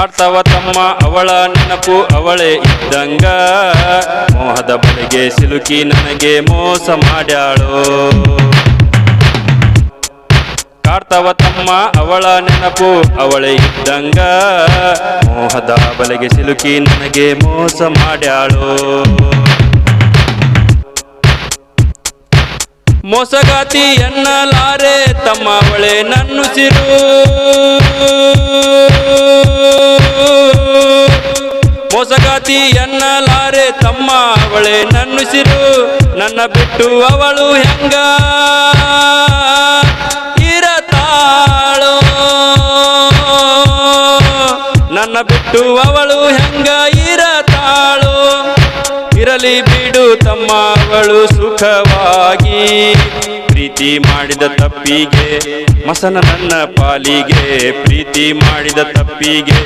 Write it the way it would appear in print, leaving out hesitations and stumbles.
ಕಾಡ್ತಾವ ತಮ್ಮ ಅವಳ ನೆನಪು ಅವಳೇ ಇದ್ದಂಗ, ಮೋಹದ ಬಲೆಗೆ ಸಿಲುಕಿ ನನಗೆ ಮೋಸ ಮಾಡ್ಯಾಳೋ. ಕಾಡ್ತಾವ ತಮ್ಮ ಅವಳ ನೆನಪು ಅವಳೇ ಇದ್ದಂಗ, ಮೋಹದ ಬಲೆಗೆ ಸಿಲುಕಿ ನನಗೆ ಮೋಸ ಮಾಡ್ಯಾಳೋ. ಮೋಸಗಾತಿ ಎನ್ನಲಾರೆ ತಮ್ಮ ಅವಳೇ ನನ್ನುಸಿರು, ಮೋಸಗಾತಿ ಎನ್ನಲಾರೆ ತಮ್ಮ ಅವಳೇ ನನ್ನುಸಿರು. ನನ್ನ ಬಿಟ್ಟು ಅವಳು ಹೆಂಗ ಇರತಾಳೋ, ನನ್ನ ಬಿಟ್ಟು ಅವಳು ಹೆಂಗ ಇರತಾಳೋ. ಇರಲಿ ಬಿಡು ತಮ್ಮ ಅವಳು ಸುಖವಾಗಿ, ಪ್ರೀತಿ ಮಾಡಿದ ತಪ್ಪಿಗೆ ಮಸನ ನನ್ನ ಪಾಲಿಗೆ, ಪ್ರೀತಿ ಮಾಡಿದ ತಪ್ಪಿಗೆ